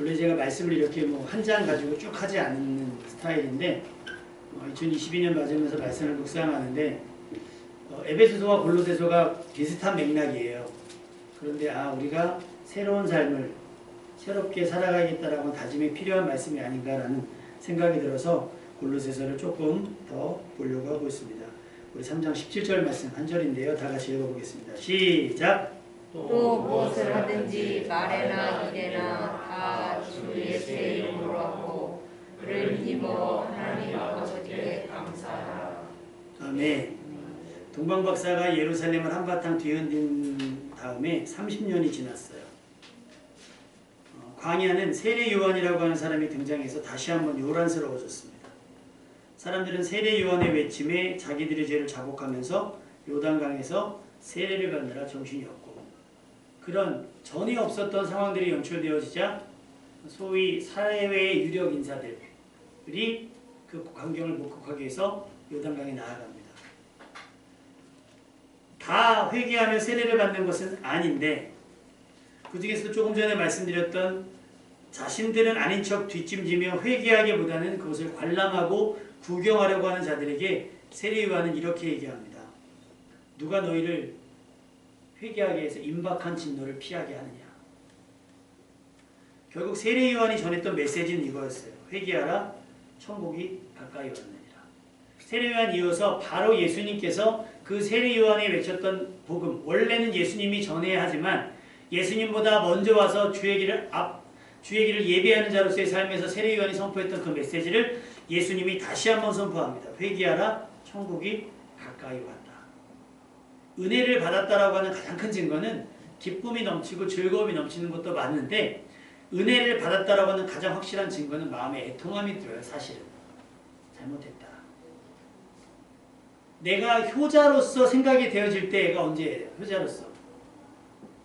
원래 제가 말씀을 이렇게 뭐 한 장 가지고 쭉 하지 않는 스타일인데 2022년 맞으면서 말씀을 묵상하는데 에베소서와 골로새서가 비슷한 맥락이에요. 그런데 우리가 새로운 삶을 새롭게 살아가겠다라고 다짐이 필요한 말씀이 아닌가라는 생각이 들어서 골로새서를 조금 더 보려고 하고 있습니다. 우리 3장 17절 말씀 한 절인데요. 다 같이 읽어보겠습니다. 시작! 또 무엇을 하든지 말에나 일에나 다 주 예수의 이름으로 하고 그를 힘으로 하나님 아버지께 감사하라. 아멘. 동방 박사가 예루살렘을 한바탕 뒤흔든 다음에 30년이 지났어요. 광야는 세례 요한이라고 하는 사람이 등장해서 다시 한번 요란스러워졌습니다. 사람들은 세례 요한의 외침에 자기들의 죄를 자복하면서 요단강에서 세례를 받느라 정신이 없고, 그런 전에 없었던 상황들이 연출되어지자 소위 사회의 유력 인사들이 그 광경을 목격하기 위해서 요단강에 나아갑니다. 다 회개하며 세례를 받는 것은 아닌데, 그 중에서도 조금 전에 말씀드렸던 자신들은 아닌 척 뒷짐지며 회개하기보다는 그것을 관람하고 구경하려고 하는 자들에게 세례 요한은 이렇게 얘기합니다. 누가 너희를 회개하게 해서 임박한 진노를 피하게 하느냐. 결국 세례 요한이 전했던 메시지는 이거였어요. 회개하라, 천국이 가까이 왔느니라. 세례 요한 이어서 바로 예수님께서 그 세례 요한이 외쳤던 복음, 원래는 예수님이 전해야 하지만 예수님보다 먼저 와서 주의 길을 예배하는 자로서의 삶에서 세례 요한이 선포했던 그 메시지를 예수님이 다시 한번 선포합니다. 회개하라, 천국이 가까이 왔다. 은혜를 받았다라고 하는 가장 큰 증거는 기쁨이 넘치고 즐거움이 넘치는 것도 맞는데, 은혜를 받았다라고 하는 가장 확실한 증거는 마음에 애통함이 들어요. 사실은 잘못했다. 내가 효자로서 생각이 되어질 때가 언제예요? 효자로서.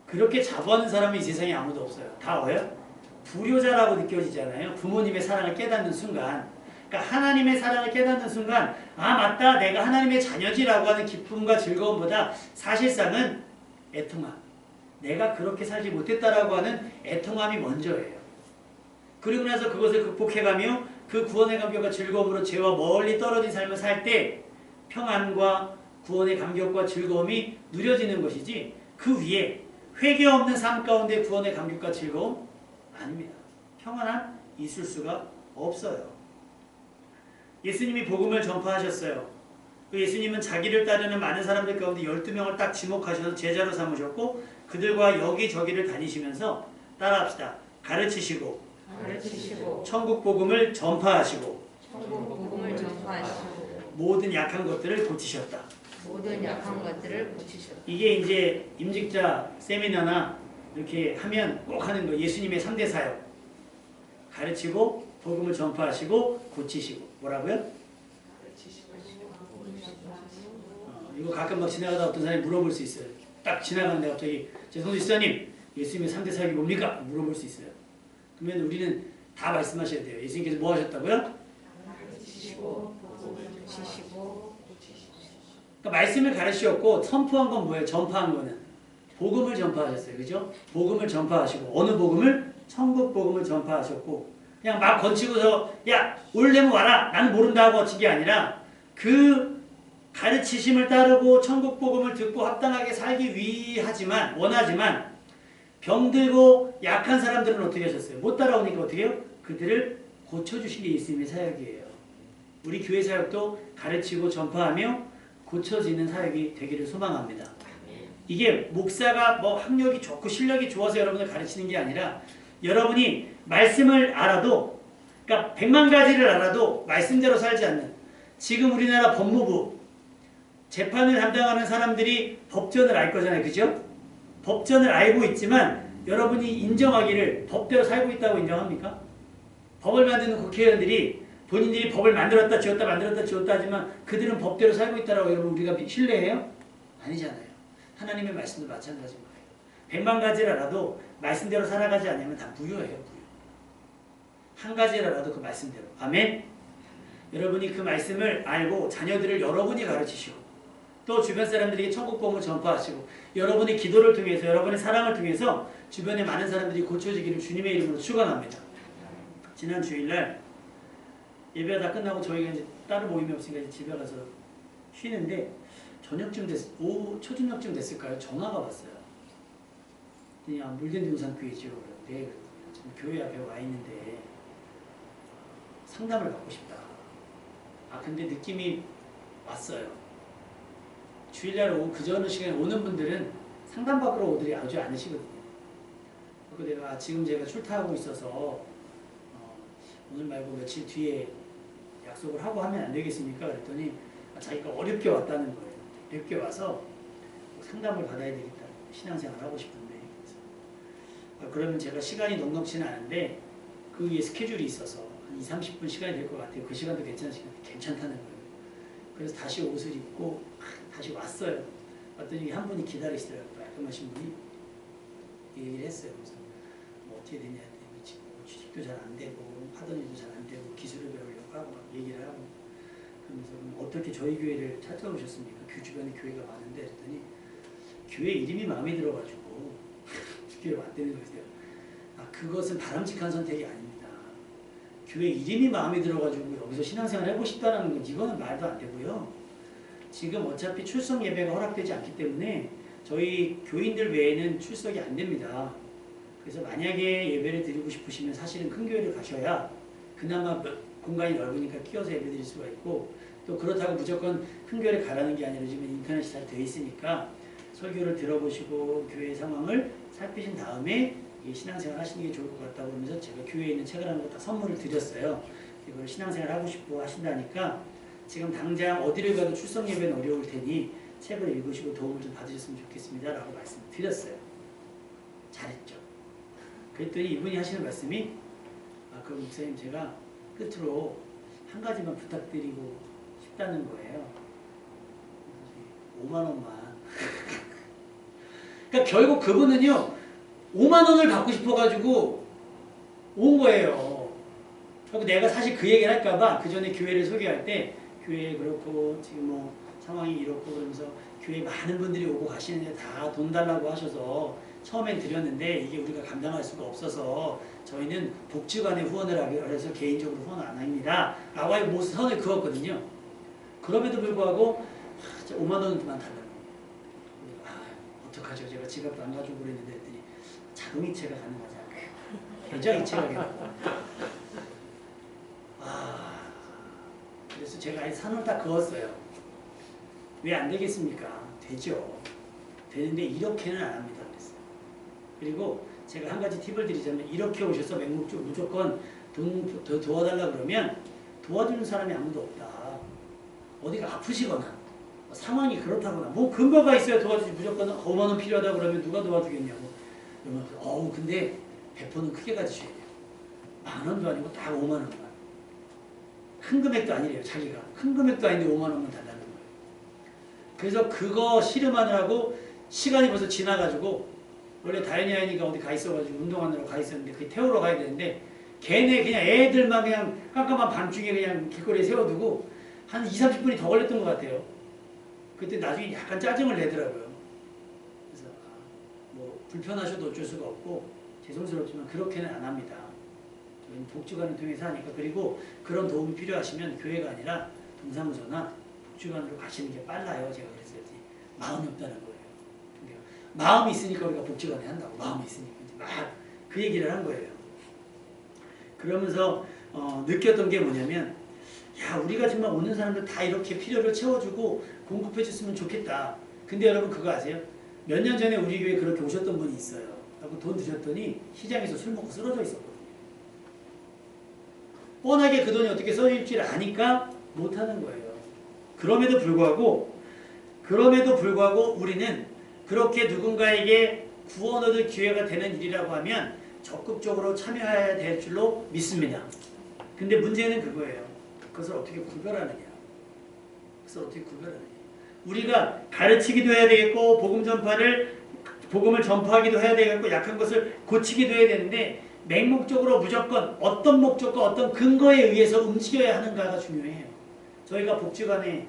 그렇게 자부하는 사람은 이 세상에 아무도 없어요. 다 뭐예요? 불효자라고 느껴지잖아요. 부모님의 사랑을 깨닫는 순간. 그러니까 하나님의 사랑을 깨닫는 순간, 맞다, 내가 하나님의 자녀지라고 하는 기쁨과 즐거움보다 사실상은 애통함, 내가 그렇게 살지 못했다라고 하는 애통함이 먼저예요. 그리고 나서 그것을 극복해가며 그 구원의 감격과 즐거움으로 죄와 멀리 떨어진 삶을 살 때 평안과 구원의 감격과 즐거움이 누려지는 것이지, 그 위에 회개 없는 삶 가운데 구원의 감격과 즐거움? 아닙니다. 평안함 있을 수가 없어요. 예수님이 복음을 전파하셨어요. 예수님은 자기를 따르는 많은 사람들 가운데 12명을 딱 지목하셔서 제자로 삼으셨고, 그들과 여기저기를 다니시면서 따라합시다. 가르치시고 천국 복음을 전파하시고 모든 약한 것들을 고치셨다. 이게 이제 임직자 세미나나 이렇게 하면 꼭 하는 거, 예수님의 3대 사역. 가르치고 복음을 전파하시고 고치시고. 뭐라고요? 이거 가끔 막 지나가다 어떤 사람이 물어볼 수 있어요. 딱 지나가는데 갑자기 죄송합니다 지사님, 예수님의 3대 사역이 뭡니까? 물어볼 수 있어요. 그러면 우리는 다 말씀하셔야 돼요. 예수님께서 뭐 하셨다고요? 그러니까 말씀을 가르치셨고, 선포한 건 뭐예요? 전파한 거는 복음을 전파하셨어요. 그죠? 복음을 전파하시고, 어느 복음을? 천국 복음을 전파하셨고, 그냥 막 건치고서 야 올려면 와라, 나는 모른다고 거친 게 아니라 그 가르치심을 따르고 천국 복음을 듣고 합당하게 살기 원하지만 병들고 약한 사람들은 어떻게 하셨어요? 못 따라오니까 어떻게 해요? 그들을 고쳐주신 게 예수님의 사역이에요. 우리 교회 사역도 가르치고 전파하며 고쳐지는 사역이 되기를 소망합니다. 이게 목사가 뭐 학력이 좋고 실력이 좋아서 여러분을 가르치는 게 아니라, 여러분이 말씀을 알아도, 그러니까 100만 가지를 알아도 말씀대로 살지 않는, 지금 우리나라 법무부 재판을 담당하는 사람들이 법전을 알 거잖아요. 그죠? 법전을 알고 있지만 여러분이 인정하기를 법대로 살고 있다고 인정합니까? 법을 만드는 국회의원들이 본인들이 법을 만들었다 지웠다 하지만 그들은 법대로 살고 있다라고 여러분 우리가 신뢰해요? 아니잖아요. 하나님의 말씀도 마찬가지인 거예요. 100만 가지를 알아도 말씀대로 살아가지 않으면 다 무효예요. 무효. 한 가지를 알아도 그 말씀대로. 아멘? 여러분이 그 말씀을 알고 자녀들을 여러분이 가르치시고, 또 주변 사람들에게 천국 복음을 전파하시고, 여러분의 기도를 통해서, 여러분의 사랑을 통해서 주변의 많은 사람들이 고쳐지기를 주님의 이름으로 축원합니다. 지난 주일날 예배가 다 끝나고 저희가 이제 다른 모임이 없으니까 이제 집에 가서 쉬는데 저녁쯤 오후 초저녁쯤 됐을까요? 전화가 왔어요. 그냥 물된 등산 교회지요. 그런데 지금 교회 앞에 와 있는데 상담을 받고 싶다. 아 근데 느낌이 왔어요. 주일날 오후 그 전 시간에 오는 분들은 상담받으러 오들이 아주 않으시거든요. 그리고 내가 지금 제가 출타하고 있어서 오늘 말고 며칠 뒤에 약속을 하고 하면 안 되겠습니까? 그랬더니 자기가 어렵게 왔다는 거예요. 어렵게 와서 상담을 받아야 되겠다. 신앙생활 하고 싶은데. 그러면 제가 시간이 넉넉치는 않은데 그 위에 스케줄이 있어서 한 20-30분 시간이 될 것 같아요. 그 시간도 괜찮다는 거예요. 그래서 다시 옷을 입고 다시 왔어요. 왔더니 한 분이 기다리시더라고요. 깔끔하신 분이 얘기를 했어요. 그래서 뭐 어떻게 되냐 했더니 지금 취직도 잘 안 되고 하던 일도 잘 안 되고 기술을 배우려고 하고 막 얘기를 하고 그러면서 어떻게 저희 교회를 찾아오셨습니까? 그 주변에 교회가 많은데 그랬더니 교회 이름이 마음에 들어가지고 교회 왔다는 거예요. 아 그것은 바람직한 선택이 아닙니다. 교회 이름이 마음에 들어가지고 여기서 신앙생활 해보고 싶다는 건 이거는 말도 안 되고요. 지금 어차피 출석 예배가 허락되지 않기 때문에 저희 교인들 외에는 출석이 안 됩니다. 그래서 만약에 예배를 드리고 싶으시면 사실은 큰 교회를 가셔야 그나마 공간이 넓으니까 끼어서 예배 드릴 수가 있고 또 그렇다고 무조건 큰 교회를 가라는 게 아니라 지금 인터넷이 잘 되어 있으니까 설교를 들어보시고 교회 상황을 살피신 다음에 신앙생활 하시는 게 좋을 것 같다고 하면서 제가 교회에 있는 책을 한 거 다 선물을 드렸어요. 이걸 신앙생활 하고 싶고 하신다니까 지금 당장 어디를 가도 출석 예배는 어려울 테니 책을 읽으시고 도움을 좀 받으셨으면 좋겠습니다 라고 말씀을 드렸어요. 잘했죠. 그랬더니 이분이 하시는 말씀이 그럼 목사님 제가 끝으로 한 가지만 부탁드리고 싶다는 거예요. 5만 원만. 그러니까 결국 그분은요 5만 원을 받고 싶어가지고 온 거예요. 그리고 내가 사실 그 얘기를 할까봐 그 전에 교회를 소개할 때 교회 그렇고 지금 뭐 상황이 이렇고 그러면서 교회 많은 분들이 오고 가시는데 다 돈 달라고 하셔서 처음엔 드렸는데 이게 우리가 감당할 수가 없어서 저희는 복지관에 후원을 하기로 해서 개인적으로 후원 안 합니다. 라고 선을 그었거든요. 그럼에도 불구하고 5만 원만 달라고. 어떡하죠? 제가 지갑도 안 가지고 그랬는데 했더니 자동이체가 가능하지 않아요. 계좌이체가 가능하고. 그래서 제가 아예 산을 다 그었어요. 왜 안 되겠습니까? 되죠. 되는데 이렇게는 안 합니다. 그랬어요. 그리고 제가 한 가지 팁을 드리자면 이렇게 오셔서 맹목적으로 무조건 돈 더 도와달라 그러면 도와주는 사람이 아무도 없다. 어디가 아프시거나 상황이 그렇다거나 뭐 근거가 있어야 도와주지 무조건 5만 원 필요하다 그러면 누가 도와주겠냐고. 그러면 근데 배포는 크게 가지셔야 돼요. 10,000원도 아니고 딱 5만 원만. 큰 금액도 아니래요. 자기가. 큰 금액도 아닌데 5만 원만 달라는 거예요. 그래서 그거 씨름하느라고 시간이 벌써 지나가지고 원래 다현이 아이가 어디 가 있어가지고 운동하느라고 가 있었는데 그게 태우러 가야 되는데 걔네 그냥 애들만 그냥 깜깜한 밤중에 그냥 길거리에 세워두고 한 20-30분이 더 걸렸던 것 같아요. 그때 나중에 약간 짜증을 내더라고요. 그래서 뭐 불편하셔도 어쩔 수가 없고 죄송스럽지만 그렇게는 안 합니다. 저희는 복지관을 통해서 하니까. 그리고 그런 도움이 필요하시면 교회가 아니라 동사무소나 복지관으로 가시는 게 빨라요. 제가 그랬어야지. 마음이 없다는 거예요. 마음이 있으니까 우리가 복지관에 한다고. 마음이 있으니까 막 그 얘기를 한 거예요. 그러면서 느꼈던 게 뭐냐면 야 우리가 정말 오는 사람들 다 이렇게 필요를 채워주고 공급해 줬으면 좋겠다. 근데 여러분 그거 아세요? 몇 년 전에 우리 교회에 그렇게 오셨던 분이 있어요. 하고 돈 드렸더니 시장에서 술 먹고 쓰러져 있었거든요. 뻔하게 그 돈이 어떻게 써질지를 아니까 못하는 거예요. 그럼에도 불구하고 우리는 그렇게 누군가에게 구원 얻을 기회가 되는 일이라고 하면 적극적으로 참여해야 될 줄로 믿습니다. 근데 문제는 그거예요. 그것을 어떻게 구별하느냐. 우리가 가르치기도 해야 되겠고 복음을 전파하기도 해야 되겠고 약한 것을 고치기도 해야 되는데 맹목적으로 무조건 어떤 목적과 어떤 근거에 의해서 움직여야 하는가가 중요해요. 저희가 복지관에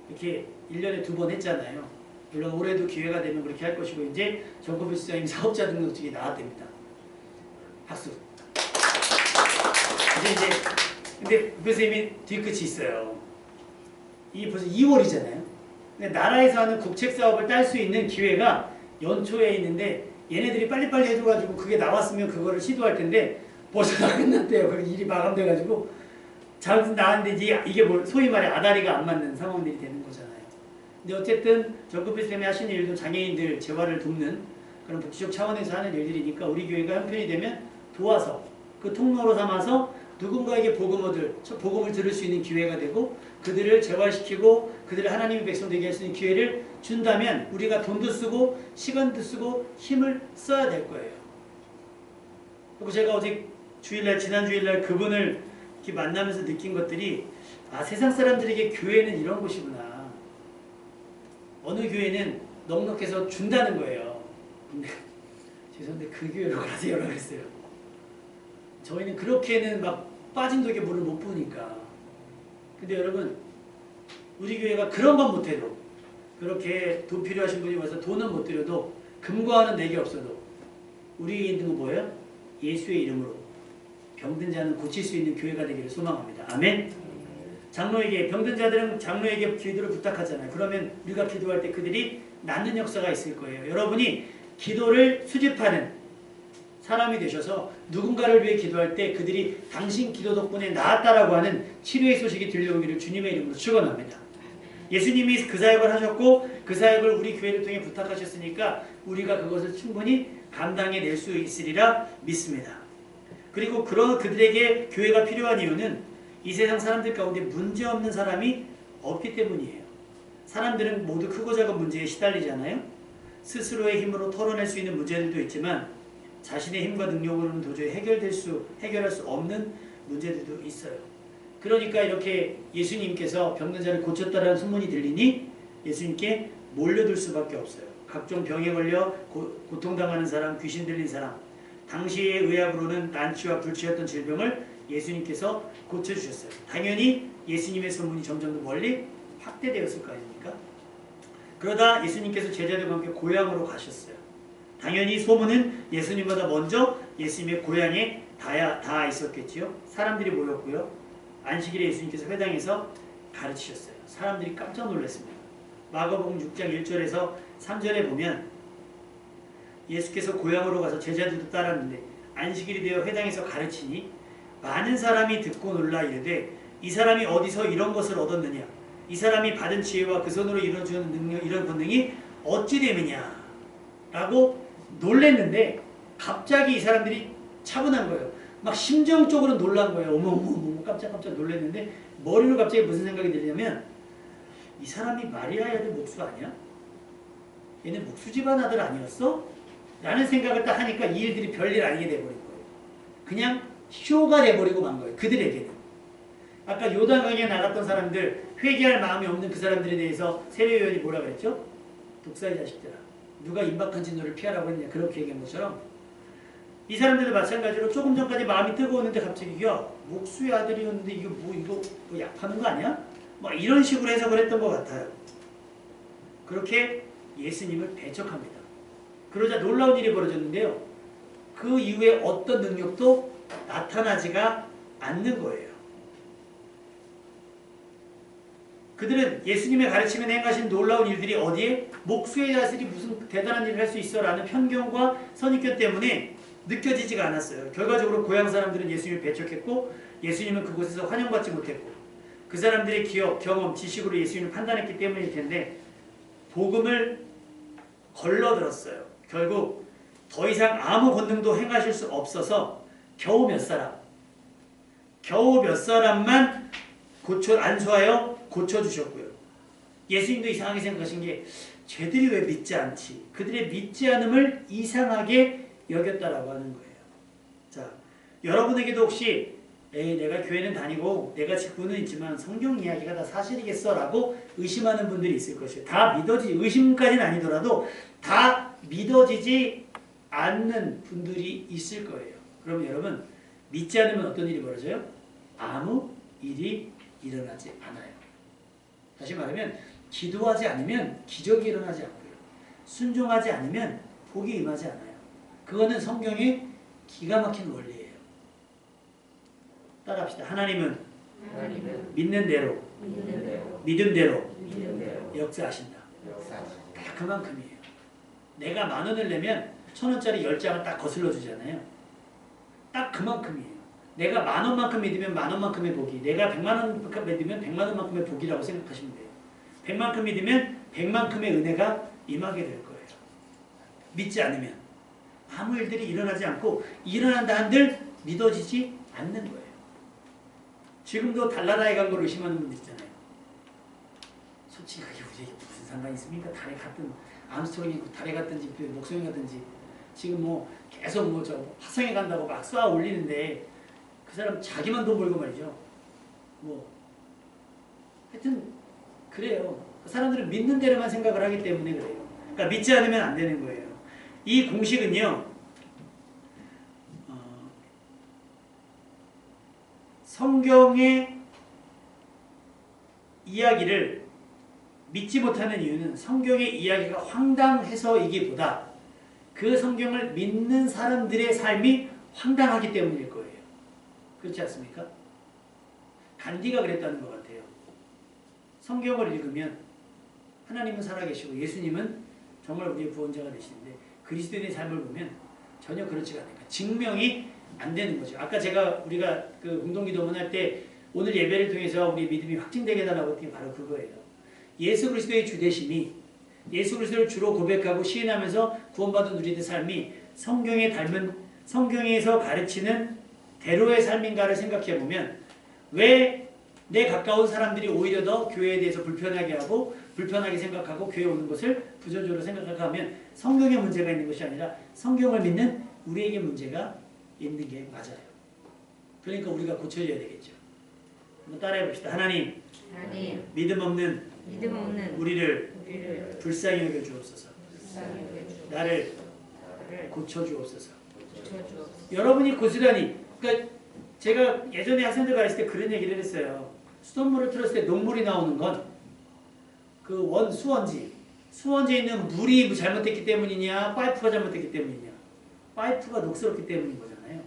이렇게 1년에 2번 했잖아요. 물론 올해도 기회가 되면 그렇게 할 것이고 이제 정법일수장님 사업자 등록증이 나왔답니다. 박수. 근데 교수님이 뒤끝이 있어요. 이 벌써 2월이잖아요. 근데 나라에서 하는 국책 사업을 딸 수 있는 기회가 연초에 있는데 얘네들이 빨리빨리 해줘가지고 그게 나왔으면 그거를 시도할 텐데 벌써 다 끝났대요. 그 일이 마감돼가지고 잘 나왔는데 이게 뭐 소위 말해 아다리가 안 맞는 상황들이 되는 거잖아요. 근데 어쨌든 전국필쌤이 하시는 일도 장애인들 재활을 돕는 그런 복지적 차원에서 하는 일들이니까 우리 교회가 형편이 되면 도와서 그 통로로 삼아서 누군가에게 복음을 들을 수 있는 기회가 되고 그들을 재활시키고 그들을 하나님의 백성 되게 할 수 있는 기회를 준다면 우리가 돈도 쓰고 시간도 쓰고 힘을 써야 될 거예요. 그리고 제가 어제 지난 주일날 그분을 이렇게 만나면서 느낀 것들이 세상 사람들에게 교회는 이런 곳이구나. 어느 교회는 넉넉해서 준다는 거예요. 근데 죄송한데 그 교회로 가세요라고 했어요. 저희는 그렇게는 막 빠진 독에 물을 못 부으니까. 근데 여러분 우리 교회가 그런 건 못해도 그렇게 돈 필요하신 분이 와서 돈은 못 드려도 금과는 내게 없어도 우리에게 있는 건 뭐예요? 예수의 이름으로 병든 자는 고칠 수 있는 교회가 되기를 소망합니다. 아멘. 장로에게 병든 자들은 장로에게 기도를 부탁하잖아요. 그러면 우리가 기도할 때 그들이 낫는 역사가 있을 거예요. 여러분이 기도를 수집하는 사람이 되셔서 누군가를 위해 기도할 때 그들이 당신 기도 덕분에 나았다라고 하는 치료의 소식이 들려오기를 주님의 이름으로 축원합니다. 예수님이 그 사역을 하셨고 그 사역을 우리 교회를 통해 부탁하셨으니까 우리가 그것을 충분히 감당해낼 수 있으리라 믿습니다. 그리고 그런 그들에게 교회가 필요한 이유는 이 세상 사람들 가운데 문제없는 사람이 없기 때문이에요. 사람들은 모두 크고 작은 문제에 시달리잖아요. 스스로의 힘으로 털어낼 수 있는 문제들도 있지만 자신의 힘과 능력으로는 도저히 해결할 수 없는 문제들도 있어요. 그러니까 이렇게 예수님께서 병든 자를 고쳤다라는 소문이 들리니 예수님께 몰려들 수밖에 없어요. 각종 병에 걸려 고통당하는 사람, 귀신 들린 사람, 당시의 의학으로는 난치와 불치였던 질병을 예수님께서 고쳐주셨어요. 당연히 예수님의 소문이 점점 더 멀리 확대되었을 거 아닙니까? 그러다 예수님께서 제자들과 함께 고향으로 가셨어요. 당연히 소문은 예수님보다 먼저 예수님의 고향에 다 있었겠지요. 사람들이 모였고요. 안식일에 예수님께서 회당에서 가르치셨어요. 사람들이 깜짝 놀랐습니다. 마가복음 6장 1절에서 3절에 보면 예수께서 고향으로 가서 제자들도 따랐는데 안식일이 되어 회당에서 가르치니 많은 사람이 듣고 놀라 이르되 이 사람이 어디서 이런 것을 얻었느냐? 이 사람이 받은 지혜와 그 손으로 이루어주는 능력, 이런 권능이 어찌 됨이냐? 라고 놀랬는데 갑자기 이 사람들이 차분한 거예요. 막 심정적으로 놀란 거예요. 어머 깜짝 놀랐는데 머리로 갑자기 무슨 생각이 들냐면 이 사람이 마리아의 아들 목수 아니야? 얘는 목수 집안 아들 아니었어? 라는 생각을 딱 하니까 이 일들이 별일 아니게 돼버린 거예요. 그냥 쇼가 돼버리고 만 거예요. 그들에게는. 아까 요단강에 나갔던 사람들, 회개할 마음이 없는 그 사람들에 대해서 세례요한이 뭐라 그랬죠? 독사의 자식들아. 누가 임박한 진노를 피하라고 했냐. 그렇게 얘기한 것처럼 이 사람들도 마찬가지로 조금 전까지 마음이 뜨거웠는데 갑자기 야 목수의 아들이었는데 이거 뭐 약하는 거 아니야? 막 이런 식으로 해석을 했던 것 같아요. 그렇게 예수님을 배척합니다. 그러자 놀라운 일이 벌어졌는데요. 그 이후에 어떤 능력도 나타나지가 않는 거예요. 그들은 예수님의 가르침에 행하신 놀라운 일들이 어디에 목수의 자식이 무슨 대단한 일을 할 수 있어 라는 편견과 선입견 때문에 느껴지지가 않았어요. 결과적으로 고향 사람들은 예수님을 배척했고 예수님은 그곳에서 환영받지 못했고 그 사람들의 기억, 경험, 지식으로 예수님을 판단했기 때문일 텐데 복음을 걸러들었어요. 결국 더 이상 아무 권능도 행하실 수 없어서 겨우 몇 사람만 안수하여 고쳐주셨고요. 예수님도 이상하게 생각하신 게 쟤들이 왜 믿지 않지? 그들의 믿지 않음을 이상하게 여겼다라고 하는 거예요. 자, 여러분에게도 혹시 내가 교회는 다니고 내가 직분은 있지만 성경 이야기가 다 사실이겠어? 라고 의심하는 분들이 있을 것이에요. 다 믿어지지, 의심까지는 아니더라도 다 믿어지지 않는 분들이 있을 거예요. 그러면 여러분 믿지 않으면 어떤 일이 벌어져요? 아무 일이 일어나지 않아요. 다시 말하면 기도하지 않으면 기적이 일어나지 않고요. 순종하지 않으면 복이 임하지 않아요. 그거는 성경의 기가 막힌 원리예요. 따라합시다. 하나님은 하나님은 믿는 대로, 믿는 대로 믿음대로 믿는 대로 역사하신다. 역사하신다. 딱 그만큼이에요. 내가 10,000원을 내면 1,000원짜리 10장을 딱 거슬러 주잖아요. 딱 그만큼이에요. 내가 10,000원만큼 믿으면 10,000원만큼의 복이, 내가 100,000원 믿으면 100,000원만큼의 복이라고 생각하시면 돼요. 100만큼 믿으면 100만큼의 은혜가 임하게 될 거예요. 믿지 않으면 아무 일들이 일어나지 않고 일어난다 한들 믿어지지 않는 거예요. 지금도 달나라에 간 걸 의심하는 분들 있잖아요. 솔직히 그게 우리에게 무슨 상관이 있습니까? 달에 갔든 암스트롱이 달에 갔든지 목성에 갔든지 지금 뭐 계속 뭐 저 화성에 간다고 막 쏘아 올리는데 그 사람 자기만 돈 벌고 말이죠. 뭐 하여튼 그래요. 그 사람들은 믿는 대로만 생각을 하기 때문에 그래요. 그러니까 믿지 않으면 안 되는 거예요. 이 공식은요. 성경의 이야기를 믿지 못하는 이유는 성경의 이야기가 황당해서이기보다 그 성경을 믿는 사람들의 삶이 황당하기 때문일 거예요. 그렇지 않습니까? 간디가 그랬다는 것 같아요. 성경을 읽으면 하나님은 살아계시고 예수님은 정말 우리의 구원자가 되시는데 그리스도인의 삶을 보면 전혀 그렇지가 않으니까 증명이 안 되는 거죠. 아까 우리가 그 공동기도문 할 때 오늘 예배를 통해서 우리 믿음이 확증되게 해달라고 했던 게 바로 그거예요. 예수 그리스도의 주되심이 예수 그리스도를 주로 고백하고 시인하면서 구원받은 우리의 삶이 성경에 닮은 성경에서 가르치는 대로의 삶인가를 생각해 보면 왜 내 가까운 사람들이 오히려 더 교회에 대해서 불편하게 하고 불편하게 생각하고 교회에 오는 것을 부정적으로 생각하고 하면 성경에 문제가 있는 것이 아니라 성경을 믿는 우리에게 문제가 있는 게 맞아요. 그러니까 우리가 고쳐져야 되겠죠. 한번 따라해 봅시다. 하나님 믿음 없는 우리를 불쌍히 여겨 주옵소서. 나를 고쳐 주옵소서. 여러분이 고스란히 그러니까 제가 예전에 학생들 가르칠 때 그런 얘기를 했어요. 수돗물을 틀었을 때 녹물이 나오는 건 그 수원지에 있는 물이 잘못됐기 때문이냐 파이프가 잘못됐기 때문이냐 파이프가 녹슬었기 때문인 거잖아요.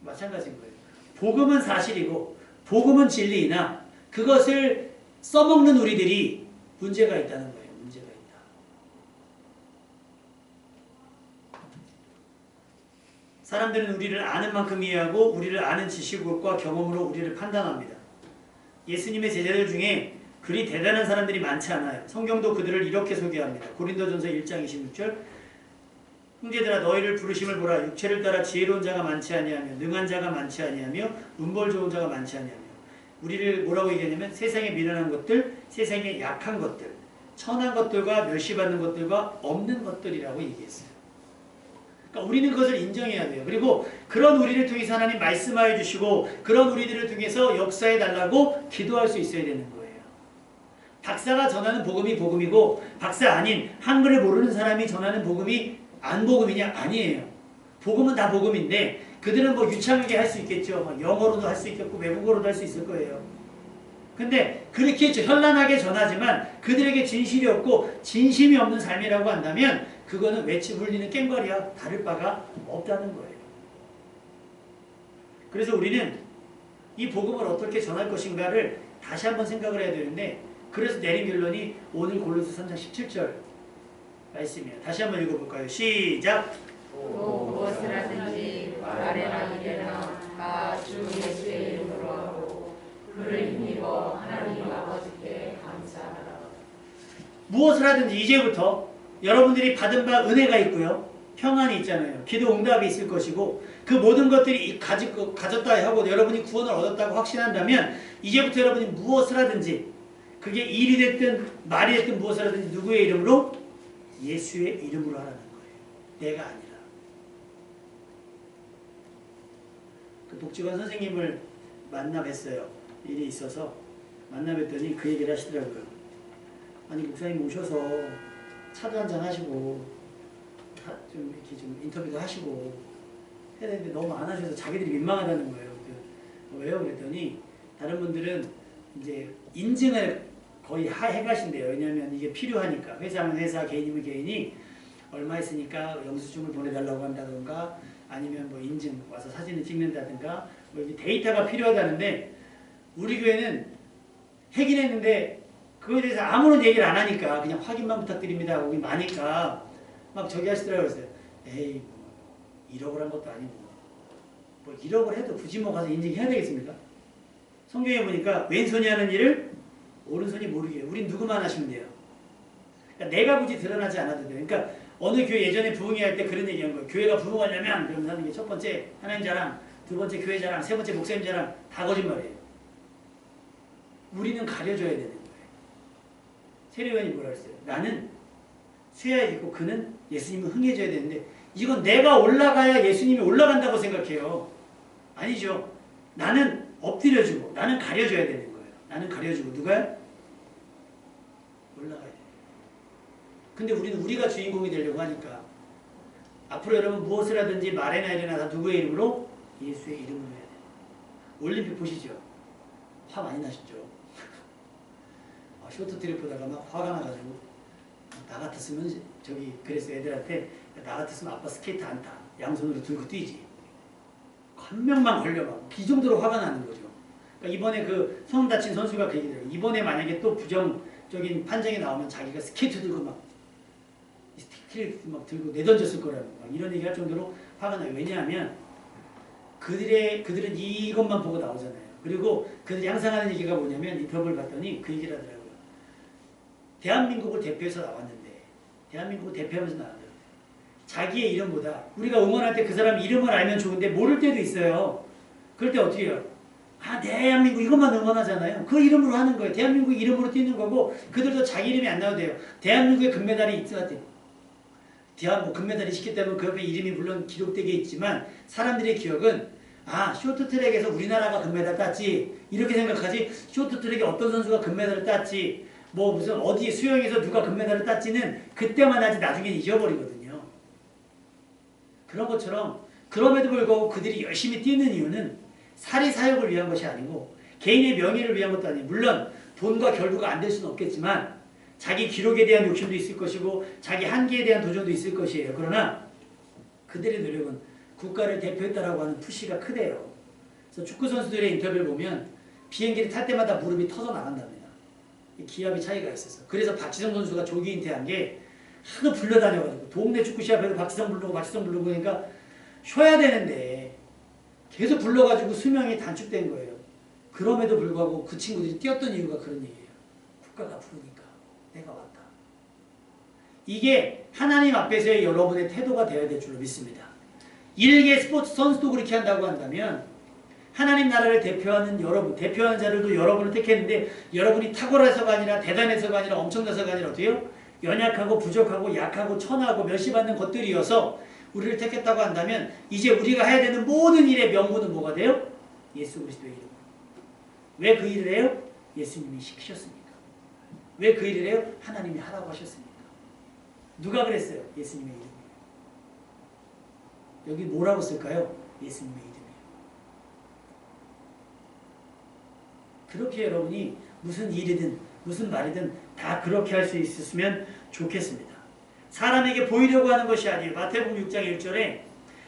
마찬가지인 거예요. 복음은 사실이고 복음은 진리이나 그것을 써먹는 우리들이 문제가 있다는 거예요. 문제가 있다. 사람들은 우리를 아는 만큼 이해하고 우리를 아는 지식과 경험으로 우리를 판단합니다. 예수님의 제자들 중에 그리 대단한 사람들이 많지 않아요. 성경도 그들을 이렇게 소개합니다. 고린도전서 1장 26절 형제들아 너희를 부르심을 보라. 육체를 따라 지혜로운 자가 많지 아니하며 능한 자가 많지 아니하며 문벌 좋은 자가 많지 아니하며 우리를 뭐라고 얘기하냐면 세상에 미련한 것들, 세상에 약한 것들, 천한 것들과 멸시받는 것들과 없는 것들이라고 얘기했어요. 그러니까 우리는 그것을 인정해야 돼요. 그리고 그런 우리를 통해서 하나님 말씀하여 주시고 그런 우리들을 통해서 역사해 달라고 기도할 수 있어야 되는 거예요. 박사가 전하는 복음이 복음이고 박사 아닌 한글을 모르는 사람이 전하는 복음이 안 복음이냐? 아니에요. 복음은 다 복음인데 그들은 뭐 유창하게 할 수 있겠죠. 막 영어로도 할 수 있겠고 외국어로도 할 수 있을 거예요. 근데 그렇게 현란하게 전하지만 그들에게 진실이 없고 진심이 없는 삶이라고 한다면 그거는 외치 불리는 깽과리와 다를 바가 없다는 거예요. 그래서 우리는 이 복음을 어떻게 전할 것인가를 다시 한번 생각을 해야 되는데 그래서 내린 결론이 오늘 골로새 3장 17절 말씀이에요. 다시 한번 읽어볼까요? 시작! 또 무엇을 하든지 말에나 이래나 다 주 예수의 이름으로 하고 그를 힘입어 하나님 아버지께 감사하라. 무엇을 하든지 이제부터 여러분들이 받은 바 은혜가 있고요. 평안이 있잖아요. 기도 응답이 있을 것이고 그 모든 것들이 가졌다 하고 여러분이 구원을 얻었다고 확신한다면 이제부터 여러분이 무엇을 하든지 그게 일이 됐든 말이 됐든 무엇을 하든지 누구의 이름으로? 예수의 이름으로 하라는 거예요. 내가 아니라. 그 독직원 선생님을 만나 뵀어요. 일이 있어서 만나 뵀더니 그 얘기를 하시더라고요. 아니 목사님 오셔서 차도 한잔 하시고 좀 이렇게 좀 인터뷰도 하시고 해야 되는데 너무 안 하셔서 자기들이 민망하다는 거예요. 왜요? 그랬더니 다른 분들은 이제 인증을 거의 해가신대요. 왜냐하면 이게 필요하니까. 회사면 회사, 개인이면 개인이 얼마 있으니까 영수증을 보내달라고 한다던가 아니면 뭐 인증 와서 사진을 찍는다든가 뭐 이렇게 데이터가 필요하다는데 우리 교회는 하긴 했는데 그거에 대해서 아무런 얘기를 안 하니까 그냥 확인만 부탁드립니다 하고 마니까 막 저기 하시더라고요. 그래서 에이 뭐 1억을 한 것도 아니고 뭐 1억을 해도 굳이 뭐 가서 인증해야 되겠습니까? 성경에 보니까 왼손이 하는 일을 오른손이 모르게 해요. 우린 누구만 하시면 돼요. 그러니까 내가 굳이 드러나지 않아도 돼요. 그러니까 어느 교회 예전에 부흥회 할 때 그런 얘기한 거예요. 교회가 부흥하려면 그러면 하는 게 첫 번째 하나님 자랑, 두 번째 교회 자랑, 세 번째 목사님 자랑 다 거짓말이에요. 우리는 가려져야 되는 거예요. 세례요한이 뭐라 했어요? 나는 쇠야이고 그는 예수님을 흥해줘야 되는데 이건 내가 올라가야 예수님이 올라간다고 생각해요. 아니죠. 나는 엎드려주고 나는 가려줘야 되는 거예요. 나는 가려주고 누가요? 올라가야 돼요. 근데 우리는 우리가 주인공이 되려고 하니까 앞으로 여러분 무엇을 하든지 말이나 이래나 다 누구의 이름으로? 예수의 이름으로 해야 돼요. 올림픽 보시죠. 화 많이 나셨죠? 쇼트트랙 보다가 막 화가 나가지고 나 같았으면 저기 그래서 애들한테 나 같았으면 아빠 스케이트 안 타. 양손으로 들고 뛰지. 한 명만 걸려가고 이 정도로 화가 나는 거죠. 그러니까 이번에 그 손 다친 선수가 그 얘기를 해요. 이번에 만약에 또 부정적인 판정이 나오면 자기가 스케이트 들고 막 스케이트 막 들고 내던졌을 거라고 막 이런 얘기할 정도로 화가 나요. 왜냐하면 그들은 이것만 보고 나오잖아요. 그리고 그들이 항상 하는 얘기가 뭐냐면 인터뷰를 봤더니 그 얘기를 하더라고요. 대한민국을 대표해서 나왔는데 대한민국을 대표하면서 나왔는데 자기의 이름보다 우리가 응원할 때 그 사람 이름을 알면 좋은데 모를 때도 있어요. 그럴 때 어떻게 해요? 아 대한민국 이것만 응원하잖아요. 그 이름으로 하는 거예요. 대한민국 이름으로 뛰는 거고 그들도 자기 이름이 안 나와도 돼요. 대한민국에 금메달이 있어야 돼요. 대한민국 금메달이 있기 때문에 그 옆에 이름이 물론 기록되게 있지만 사람들의 기억은 아 쇼트트랙에서 우리나라가 금메달 땄지 이렇게 생각하지 쇼트트랙에 어떤 선수가 금메달을 땄지 뭐 무슨 어디 수영에서 누가 금메달을 땄지는 그때만 하지 나중에 잊어버리거든요. 그런 것처럼 그럼에도 불구하고 그들이 열심히 뛰는 이유는 사리사욕을 위한 것이 아니고 개인의 명예를 위한 것도 아니에요. 물론 돈과 결부가 안 될 수는 없겠지만 자기 기록에 대한 욕심도 있을 것이고 자기 한계에 대한 도전도 있을 것이에요. 그러나 그들의 노력은 국가를 대표했다라고 하는 푸시가 크대요. 그래서 축구 선수들의 인터뷰를 보면 비행기를 탈 때마다 무릎이 터져 나간답니다. 기압의 차이가 있어서. 그래서 박지성 선수가 조기 은퇴한 게 하도 불러다녀가지고 동네 축구 시합에서 박지성 부르고 그러니까 쉬어야 되는데 계속 불러가지고 수명이 단축된 거예요. 그럼에도 불구하고 그 친구들이 뛰었던 이유가 그런 얘기예요. 국가가 부르니까 내가 왔다. 이게 하나님 앞에서의 여러분의 태도가 되어야 될 줄로 믿습니다. 일개 스포츠 선수도 그렇게 한다고 한다면 하나님 나라를 대표하는 여러분, 대표하는 자들도 여러분을 택했는데 여러분이 탁월해서가 아니라 대단해서가 아니라 엄청나서가 아니라 어때요? 연약하고 부족하고 약하고 천하고 멸시받는 것들이어서 우리를 택했다고 한다면 이제 우리가 해야 되는 모든 일의 명분은 뭐가 돼요? 예수 그리스도의 이름으로. 왜 그 일을 해요? 예수님이 시키셨으니까. 왜 그 일을 해요? 하나님이 하라고 하셨으니까. 누가 그랬어요? 예수님의 이름이에요. 여기 뭐라고 쓸까요? 예수님의 이름이에요. 그렇게 여러분이 무슨 일이든 무슨 말이든 다 그렇게 할 수 있었으면 좋겠습니다. 사람에게 보이려고 하는 것이 아니에요. 마태복음 6장 1절에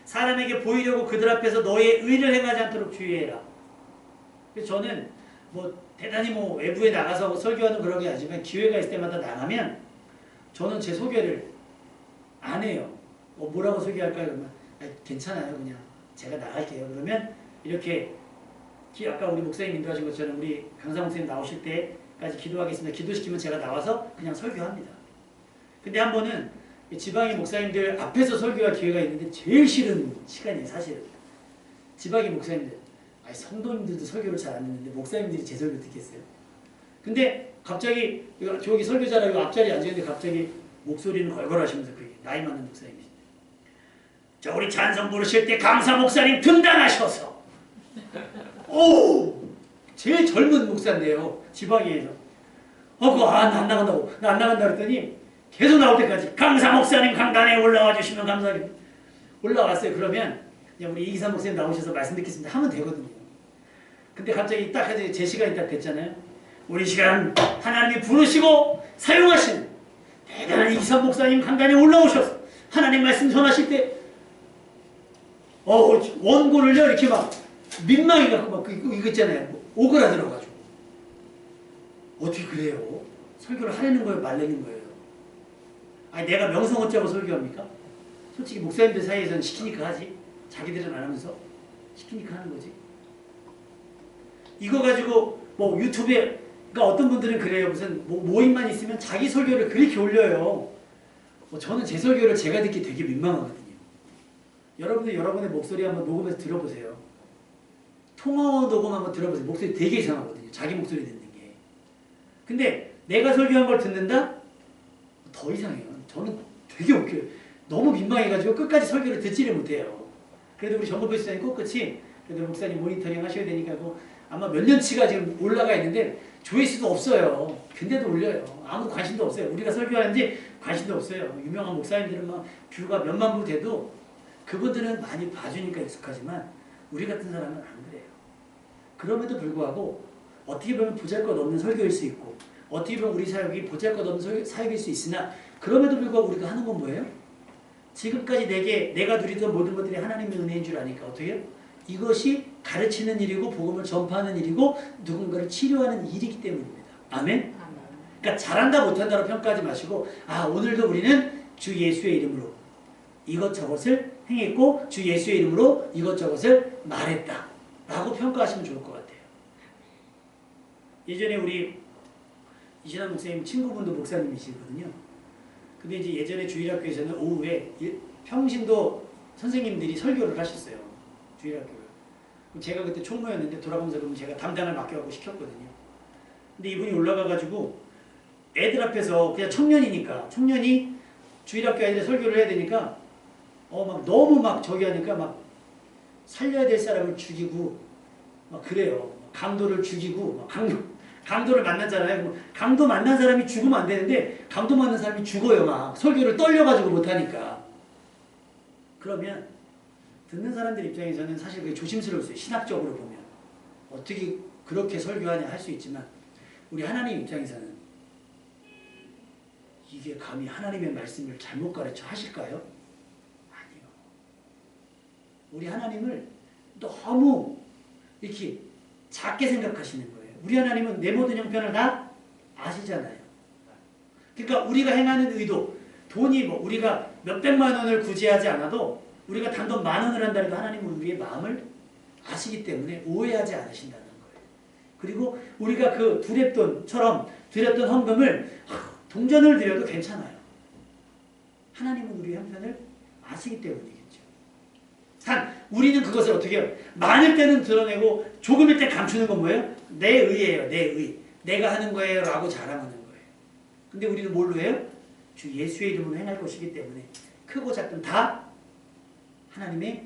사람에게 보이려고 그들 앞에서 너의 의를 행하지 않도록 주의해라. 그래서 저는 뭐 대단히 뭐 외부에 나가서 설교하는 그런 게 아니지만 기회가 있을 때마다 나가면 저는 제 소개를 안 해요. 뭐라고 소개할까요? 그러면 괜찮아요. 그냥 제가 나갈게요. 그러면 이렇게 아까 우리 목사님 인도하신 것처럼 우리 강사 목사님 나오실 때까지 기도하겠습니다. 기도시키면 제가 나와서 그냥 설교합니다. 근데 한 번은 지방의 목사님들 앞에서 설교할 기회가 있는데 제일 싫은 시간이에요. 사실은. 지방의 목사님들. 아니 성도님들도 설교를 잘 안 듣는데 목사님들이 제 설교 듣겠어요. 근데 갑자기 저기 설교자라고 앞자리에 앉아있는데 갑자기 목소리는 걸걸하시면서 그게 나이 많은 목사님이신데 자 우리 찬송 부르실 때 강사 목사님 등단하셔서 오! 제일 젊은 목사인데요. 지방에서. 그거 나 안 나간다고. 나 안 나간다 그랬더니 계속 나올 때까지 강사 목사님 강단에 올라와 주시면 감사하겠습니다. 올라왔어요. 그러면 그냥 우리 이기사 목사님 나오셔서 말씀 듣겠습니다. 하면 되거든요. 근데 갑자기 딱 제 시간이 딱 됐잖아요. 우리 시간 하나님이 부르시고 사용하신 대단한 이기사 목사님 강단에 올라오셔서 하나님 말씀 전하실 때 원고를요 이렇게 막 민망해갖고 막 이거 있잖아요. 오그라들어가지고 어떻게 그래요? 설교를 하려는 거예요, 말려는 거예요? 아니 내가 명성 어쩌고 설교합니까? 솔직히 목사님들 사이에서는 시키니까 하지. 자기들은 안 하면서 시키니까 하는 거지. 이거 가지고 뭐 유튜브에 그러니까 어떤 분들은 그래요. 무슨 모임만 있으면 자기 설교를 그렇게 올려요. 저는 제 설교를 제가 듣기 되게 민망하거든요. 여러분들 여러분의 목소리 한번 녹음해서 들어보세요. 통화 녹음 한번 들어보세요. 목소리 되게 이상하거든요. 자기 목소리 듣는 게. 근데 내가 설교한 걸 듣는다? 더 이상해요. 저는 되게 웃겨요. 너무 민망해가지고 끝까지 설교를 듣지를 못해요. 그래도 우리 정보 교수님 꿋꿋이 그래도 목사님 모니터링 하셔야 되니까 아마 몇 년치가 지금 올라가 있는데 조회수도 없어요. 근데도 올려요. 아무 관심도 없어요. 우리가 설교하는지 관심도 없어요. 유명한 목사님들은 막 뷰가 몇만 부 돼도 그분들은 많이 봐주니까 익숙하지만 우리 같은 사람은 안 그래요. 그럼에도 불구하고 어떻게 보면 보잘것없는 설교일 수 있고 어떻게 보면 우리 사역이 보잘것없는 사역일 수 있으나 그럼에도 불구하고 우리가 하는 건 뭐예요? 지금까지 내가 누리던 모든 것들이 하나님의 은혜인 줄 아니까 어떻게 해요? 이것이 가르치는 일이고 복음을 전파하는 일이고 누군가를 치료하는 일이기 때문입니다. 아멘? 그러니까 잘한다 못한다로 평가하지 마시고 오늘도 우리는 주 예수의 이름으로 이것저것을 행했고 주 예수의 이름으로 이것저것을 말했다 라고 평가하시면 좋을 것 같아요. 예전에 우리 이신환 목사님 친구분도 목사님이시거든요. 근데 이제 예전에 주일학교에서는 오후에 평신도 선생님들이 설교를 하셨어요. 주일학교를. 제가 그때 총무였는데 돌아가면서 그럼 제가 담당을 맡겨갖고 시켰거든요. 근데 이분이 올라가가지고 애들 앞에서 그냥 청년이 주일학교 애들 설교를 해야 되니까 막 너무 막 저기 하니까 막 살려야 될 사람을 죽이고 막 그래요. 강도를 죽이고 막 강도를 만났잖아요. 강도 만난 사람이 죽으면 안 되는데 강도 만난 사람이 죽어요. 막 설교를 떨려가지고 못하니까. 그러면 듣는 사람들 입장에서는 사실 그게 조심스러웠어요. 신학적으로 보면 어떻게 그렇게 설교하냐 할 수 있지만 우리 하나님 입장에서는 이게 감히 하나님의 말씀을 잘못 가르쳐 하실까요? 아니요. 우리 하나님을 너무 이렇게 작게 생각하시는 거예요. 우리 하나님은 내 모든 형편을 다 아시잖아요. 그러니까 우리가 행하는 의도, 돈이 우리가 몇백만 원을 구제하지 않아도 우리가 단돈 10,000원을 한다 해도 하나님은 우리의 마음을 아시기 때문에 오해하지 않으신다는 거예요. 그리고 우리가 그 두랩돈처럼 드렸던 헌금을 동전을 드려도 괜찮아요. 하나님은 우리의 형편을 아시기 때문이겠죠. 우리는 그것을 어떻게 해요? 많을 때는 드러내고 조금일 때 감추는 건 뭐예요? 내 의예요. 내 의. 내가 하는 거예요 라고 자랑하는 거예요. 근데 우리는 뭘로 해요? 주 예수의 이름으로 행할 것이기 때문에 크고 작든 다 하나님의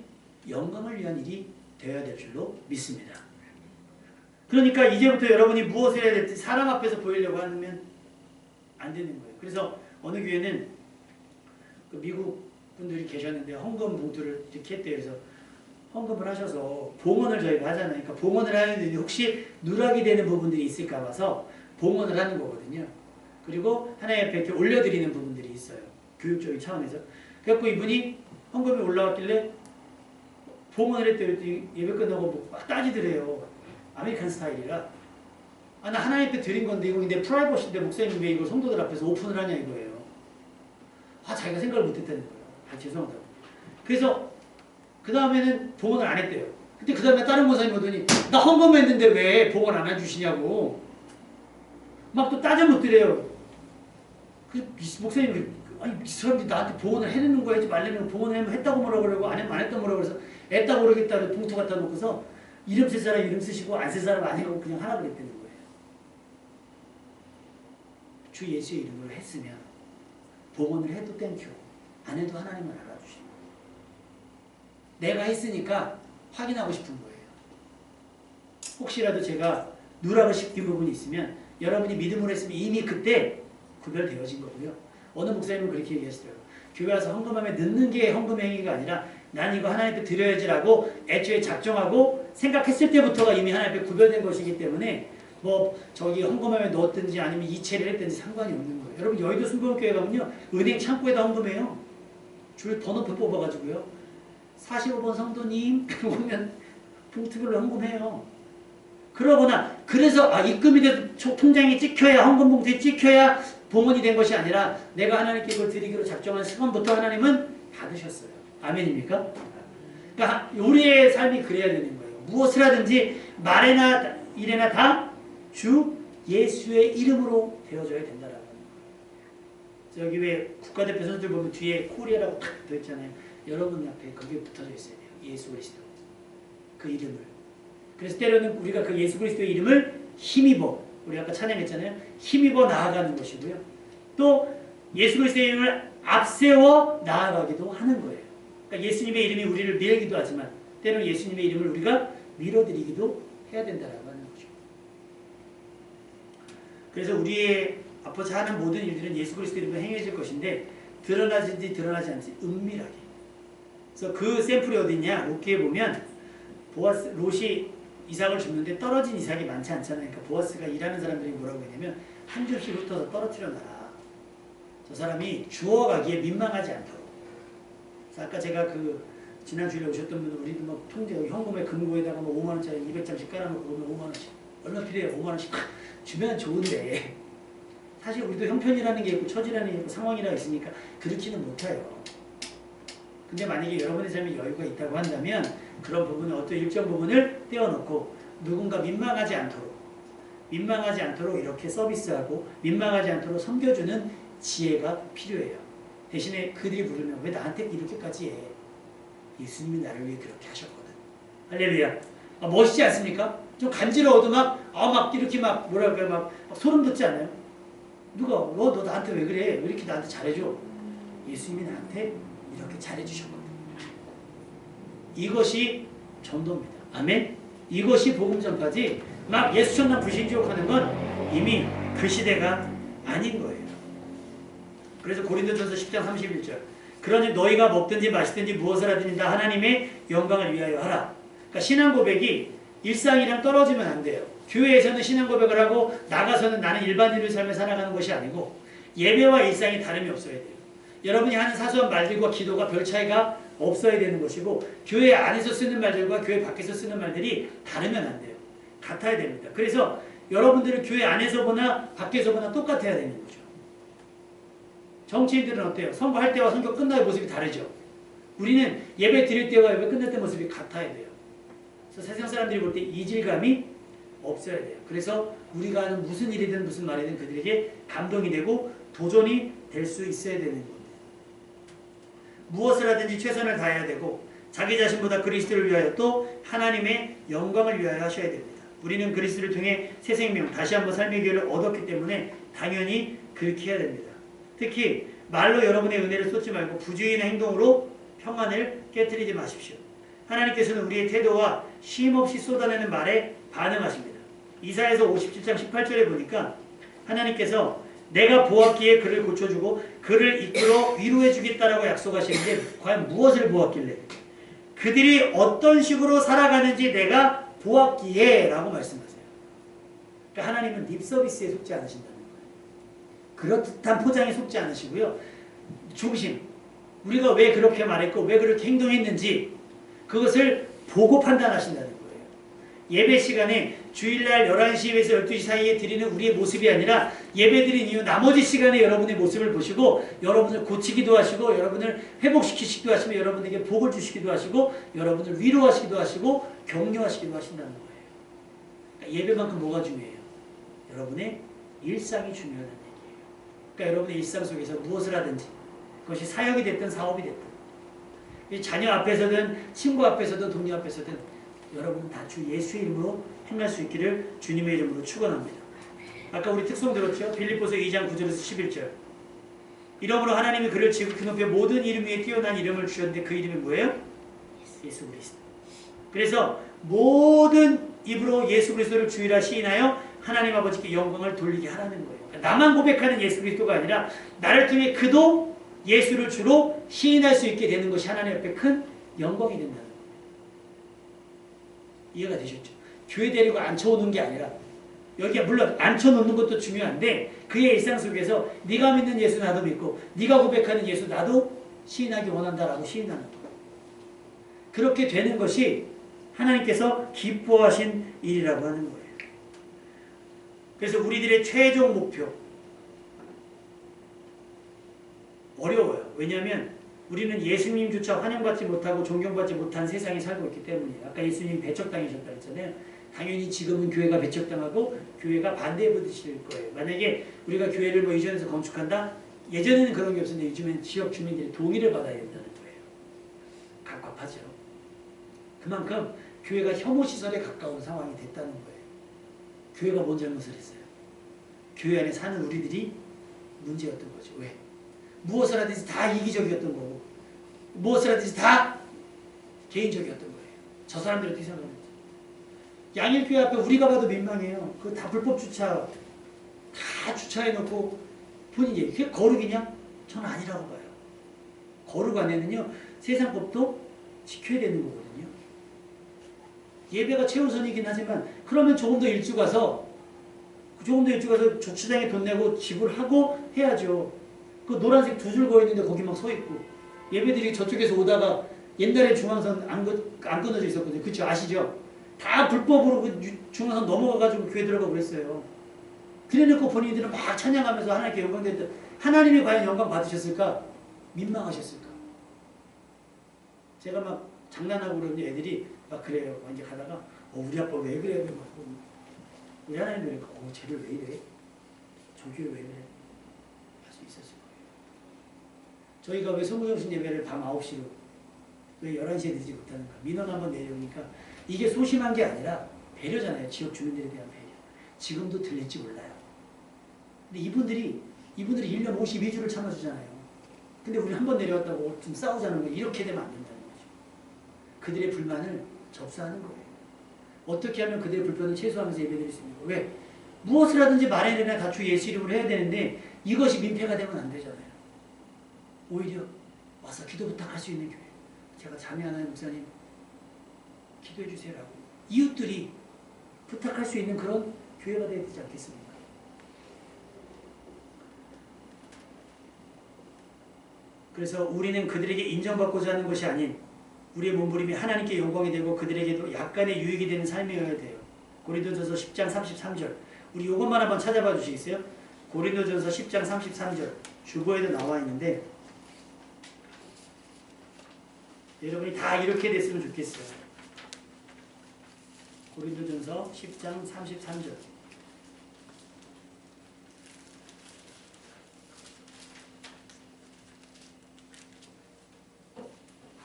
영광을 위한 일이 되어야 될 줄로 믿습니다. 그러니까 이제부터 여러분이 무엇을 해야 될지 사람 앞에서 보이려고 하면 안 되는 거예요. 그래서 어느 교회는 그 미국 분들이 계셨는데 헌금 봉투를 이렇게 했대요. 그래서 헌금을 하셔서 봉헌을 저희가 하잖아요. 그러니까 봉헌을 하는데 혹시 누락이 되는 부분들이 있을까 봐서 봉헌을 하는 거거든요. 그리고 하나님 앞에 이렇게 올려드리는 부분들이 있어요. 교육적인 차원에서. 그래서 이분이 헌금이 올라왔길래 봉헌을 했대요. 예배 끝나고 막 따지더래요. 아메리칸 스타일이라. 나 하나님 앞에 드린 건데 이거 내 프라이버시인데 목사님 왜 이걸 성도들 앞에서 오픈을 하냐 이거예요. 자기가 생각을 못했다는 거예요. 죄송하다고. 그래서 그 다음에는 봉헌을 안 했대요. 근데 그 다음에 다른 목사님 오더니 나 헌금했는데 왜 봉헌 안 해주시냐고 막 또 따져 묻더래요. 그 목사님이 이 사람들이 나한테 봉헌을 해내는 거 하지 말래는 봉헌을 했다고 뭐라 그러고 안 했다고 뭐라 그래서 했다고 그러겠다고 봉투 갖다 놓고서 이름 쓸 사람 이름 쓰시고 안 쓸 사람 안 해고 그냥 하라 그랬다는 거예요. 주 예수의 이름으로 했으면 봉헌을 해도 땡큐 안 해도 하나님은 알아주시고 내가 했으니까 확인하고 싶은 거예요. 혹시라도 제가 누락을 시킨 부분이 있으면 여러분이 믿음으로 했으면 이미 그때 구별되어진 거고요. 어느 목사님은 그렇게 얘기했어요. 교회 와서 헌금하면 넣는 게 헌금 행위가 아니라 난 이거 하나님 앞에 드려야지라고 애초에 작정하고 생각했을 때부터가 이미 하나님 앞에 구별된 것이기 때문에 저기 헌금하면 넣었든지 아니면 이체를 했든지 상관이 없는 거예요. 여러분 여의도 순복음교회 가면요 은행 창고에다 헌금해요. 줄 더 높여 뽑아가지고요. 45번 성도님 오면 봉투별로 헌금해요. 그러거나 그래서 입금이 돼서 통장에 찍혀야 헌금 봉투에 찍혀야 봉헌이 된 것이 아니라 내가 하나님께 그걸 드리기로 작정한 순간부터 하나님은 받으셨어요. 아멘입니까? 그러니까 우리의 삶이 그래야 되는 거예요. 무엇을 하든지 말에나 일에나 다 주 예수의 이름으로 되어줘야 된다라고. 저기 왜 국가대표 선수들 보면 뒤에 코리아라고 탁 되어있잖아요. 여러분 앞에 그게 붙어져 있어야 돼요. 예수 그리스도. 그 이름을. 그래서 때로는 우리가 그 예수 그리스도의 이름을 힘입어, 우리 아까 찬양했잖아요. 힘입어 나아가는 것이고요. 또 예수 그리스도의 이름을 앞세워 나아가기도 하는 거예요. 그러니까 예수님의 이름이 우리를 밀기도 하지만 때로는 예수님의 이름을 우리가 밀어드리기도 해야 된다라고 하는 거죠. 그래서 우리의 앞으로 하는 모든 일들은 예수 그리스도의 이름으로 행해질 것인데 드러나든지 드러나지 않지 은밀하게. 그래서 그 샘플이 어디냐? 롯기에 보면 보아스, 롯이 이삭을 줍는데 떨어진 이삭이 많지 않잖아요. 그러니까 보아스가 일하는 사람들이 뭐라고 했냐면 한 줄씩 흩어서 떨어뜨려 놔라. 저 사람이 주워가기에 민망하지 않도록. 그래서 아까 제가 그 지난 주일에 오셨던 분들 우리도 막 통제 현금에 금고에다가 뭐 5만 원짜리 200장씩 깔아놓고 보면 5만 원씩 얼마 필요해요? 5만 원씩 주면 좋은데 사실 우리도 형편이라는 게 있고 처지라는 게 있고 상황이라 있으니까 그렇지는 못해요. 근데 만약에 여러분의 삶에 여유가 있다고 한다면 그런 부분은 어떤 일정 부분을 떼어놓고 누군가 민망하지 않도록 이렇게 서비스하고 민망하지 않도록 섬겨주는 지혜가 필요해요. 대신에 그들이 부르면 왜 나한테 이렇게까지 해? 예수님이 나를 위해 그렇게 하셨거든. 할렐루야. 멋있지 않습니까? 좀 간지러워도 막 이렇게 뭐랄까요? 막 소름 돋지 않아요? 누가 너 나한테 왜 그래? 왜 이렇게 나한테 잘해줘? 예수님이 나한테 이렇게 잘해주셨거든. 이것이 전도입니다. 아멘? 이것이 복음 전파지 막 예수 천당 불신지옥 하는 건 이미 그 시대가 아닌 거예요. 그래서 고린도전서 10장 31절 그러니 너희가 먹든지 마시든지 무엇을 하든지 다 하나님의 영광을 위하여 하라. 그러니까 신앙 고백이 일상이랑 떨어지면 안 돼요. 교회에서는 신앙 고백을 하고 나가서는 나는 일반인의 삶을 살아가는 것이 아니고 예배와 일상이 다름이 없어야 돼요. 여러분이 하는 사소한 말들과 기도가 별 차이가 없어야 되는 것이고 교회 안에서 쓰는 말들과 교회 밖에서 쓰는 말들이 다르면 안 돼요. 같아야 됩니다. 그래서 여러분들은 교회 안에서 보나 밖에서 보나 똑같아야 되는 거죠. 정치인들은 어때요? 선거할 때와 선거 끝나의 모습이 다르죠. 우리는 예배 드릴 때와 예배 끝날 때 모습이 같아야 돼요. 그래서 세상 사람들이 볼 때 이질감이 없어야 돼요. 그래서 우리가 하는 무슨 일이든 무슨 말이든 그들에게 감동이 되고 도전이 될 수 있어야 되는 겁니다. 무엇을 하든지 최선을 다해야 되고 자기 자신보다 그리스도를 위하여 또 하나님의 영광을 위하여 하셔야 됩니다. 우리는 그리스도를 통해 새 생명, 다시 한번 삶의 기회를 얻었기 때문에 당연히 그렇게 해야 됩니다. 특히 말로 여러분의 은혜를 쏟지 말고 부주의나 행동으로 평안을 깨뜨리지 마십시오. 하나님께서는 우리의 태도와 쉼없이 쏟아내는 말에 반응하십니다. 이사야서 57장 18절에 보니까 하나님께서 내가 보았기에 그를 고쳐주고 그를 이끌어 위로해 주겠다라고 약속하시는데 과연 무엇을 보았길래? 그들이 어떤 식으로 살아가는지 내가 보았기에 라고 말씀하세요. 그러니까 하나님은 립서비스에 속지 않으신다는 거예요. 그렇듯한 포장에 속지 않으시고요. 중심, 우리가 왜 그렇게 말했고 왜 그렇게 행동했는지 그것을 보고 판단하신다는 거예요. 예배 시간에 주일날 11시에서 12시 사이에 드리는 우리의 모습이 아니라 예배 드린 이후 나머지 시간에 여러분의 모습을 보시고 여러분을 고치기도 하시고 여러분을 회복시키시기도 하시며 여러분에게 복을 주시기도 하시고 여러분을 위로하시기도 하시고 격려하시기도 하신다는 거예요. 그러니까 예배만큼 뭐가 중요해요? 여러분의 일상이 중요하다는 얘기예요. 그러니까 여러분의 일상 속에서 무엇을 하든지 그것이 사역이 됐든 사업이 됐든 자녀 앞에서든 친구 앞에서든 동료 앞에서든 여러분은 다 주 예수의 이름으로 행할 수 있기를 주님의 이름으로 축원합니다. 아까 우리 특송 들었죠? 빌립보서 2장 9절에서 11절 이러므로 하나님이 그를 지극히 높여 모든 이름 위에 뛰어난 이름을 주셨는데 그 이름이 뭐예요? 예수 그리스도. 그래서 모든 입으로 예수 그리스도를 주이라 시인하여 하나님 아버지께 영광을 돌리게 하라는 거예요. 그러니까 나만 고백하는 예수 그리스도가 아니라 나를 통해 그도 예수를 주로 시인할 수 있게 되는 것이 하나님 앞에 큰 영광이 된다는 거예요. 이해가 되셨죠? 교회 데리고 앉혀오는 게 아니라 여기에 물론 앉혀놓는 것도 중요한데 그의 일상 속에서 네가 믿는 예수 나도 믿고 네가 고백하는 예수 나도 시인하기 원한다라고 시인하는 거예요. 그렇게 되는 것이 하나님께서 기뻐하신 일이라고 하는 거예요. 그래서 우리들의 최종 목표, 어려워요. 왜냐하면 우리는 예수님조차 환영받지 못하고 존경받지 못한 세상에 살고 있기 때문이에요. 아까 예수님 배척당하셨다 했잖아요. 당연히 지금은 교회가 배척당하고 교회가 반대해보실 거예요. 만약에 우리가 교회를 뭐 이전에서 건축한다? 예전에는 그런 게 없었는데 요즘엔 지역 주민들이 동의를 받아야 된다는 거예요. 갑갑하죠. 그만큼 교회가 혐오시설에 가까운 상황이 됐다는 거예요. 교회가 뭔 잘못을 했어요? 교회 안에 사는 우리들이 문제였던 거죠. 왜? 무엇을 하든지 다 이기적이었던 거고 무엇을 하든지 다 개인적이었던 거예요. 저 사람들이 어떻게 생각하는지. 양일교회 앞에 우리가 봐도 민망해요. 그거 다 불법 주차 다 주차해놓고 본인이 그게 거룩이냐? 저는 아니라고 봐요. 거룩 안에는요 세상 법도 지켜야 되는 거거든요. 예배가 최우선이긴 하지만 그러면 조금 더 일찍 가서 주차장에 돈 내고 지불하고 해야죠. 그 노란색 두 줄 거있는데 거기 막 서 있고 예배들이 저쪽에서 오다가 옛날에 중앙선 안 끊어져 있었거든요. 그쵸? 아시죠? 다 불법으로 그 중앙선 넘어가가지고 교회 들어가고 그랬어요. 그래놓고 본인들은 막 찬양하면서 하나님께 영광됐다. 하나님이 과연 영광 받으셨을까? 민망하셨을까? 제가 막 장난하고 그러는데 애들이 막 그래요. 이제 가다가 우리 아빠 왜 그래? 우리 하나님 그러니까 쟤를 왜 이래? 저 교회 왜 그래? 할 수 있었을 거예요. 저희가 왜 소무정신 예배를 밤 9시로 왜 11시에 드리지 못하는가? 민원 한번 내려오니까 이게 소심한 게 아니라 배려잖아요. 지역 주민들에 대한 배려. 지금도 들릴지 몰라요. 근데 이분들이 1년 52주를 참아주잖아요. 근데 우리 한 번 내려왔다고 좀 싸우자는 거 이렇게 되면 안 된다는 거죠. 그들의 불만을 접수하는 거예요. 어떻게 하면 그들의 불편을 최소화하면서 예배드릴 수 있는 거예요. 왜? 무엇을 하든지 말해내나 다 주 예수 이름으로 해야 되는데 이것이 민폐가 되면 안 되잖아요. 오히려 와서 기도 부탁할 수 있는 교회. 제가 자매 하나의 목사님 기도해 주세요라고 이웃들이 부탁할 수 있는 그런 교회가 되어야 되지 않겠습니까? 그래서 우리는 그들에게 인정받고자 하는 것이 아닌 우리의 몸부림이 하나님께 영광이 되고 그들에게도 약간의 유익이 되는 삶이어야 돼요. 고린도전서 10장 33절 우리 이것만 한번 찾아봐 주시겠어요? 고린도전서 10장 33절 주보에도 나와 있는데 여러분이 다 이렇게 됐으면 좋겠어요. 고린도전서 10장 33절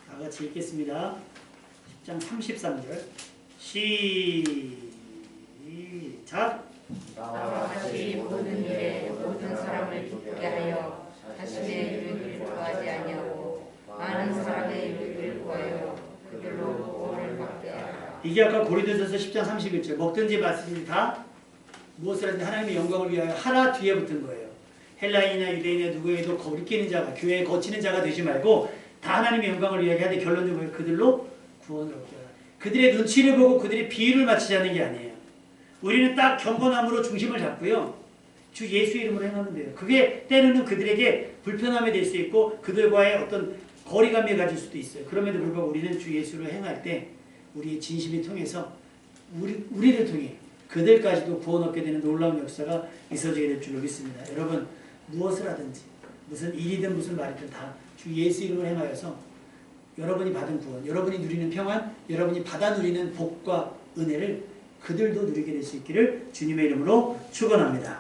다 같이 읽겠습니다. 10장 33절 시작 나와 같이 모든 일에 모든 사람을 기쁘게 하여 자신의 유익을 구하지 아니하고 많은 사람의 유익을 구하여 그들로 구원을 받게 하라. 이게 아까 고린도전서 10장 31절 먹든지 마시든지 다 무엇을 하든지 하나님의 영광을 위하여 하라 뒤에 붙은 거예요. 헬라인이나 유대인이나 누구에도 거리끼는 자가 교회에 거치는 자가 되지 말고 다 하나님의 영광을 위하여 하되 결론적으로 그들로 구원을 얻게 하라. 그들의 눈치를 보고 그들의 비율을 맞추자는 게 아니에요. 우리는 딱 경건함으로 중심을 잡고요. 주 예수 이름으로 행하면 돼요. 그게 때로는 그들에게 불편함이 될 수 있고 그들과의 어떤 거리감이 가질 수도 있어요. 그럼에도 불구하고 우리는 주 예수로 행할 때 우리의 진심이 통해서 우리를 통해 그들까지도 구원 얻게 되는 놀라운 역사가 있어지게 될 줄로 믿습니다. 여러분 무엇을 하든지 무슨 일이든 무슨 말이든 다 주 예수 이름으로 행하여서 여러분이 받은 구원, 여러분이 누리는 평안, 여러분이 받아 누리는 복과 은혜를 그들도 누리게 될 수 있기를 주님의 이름으로 축원합니다.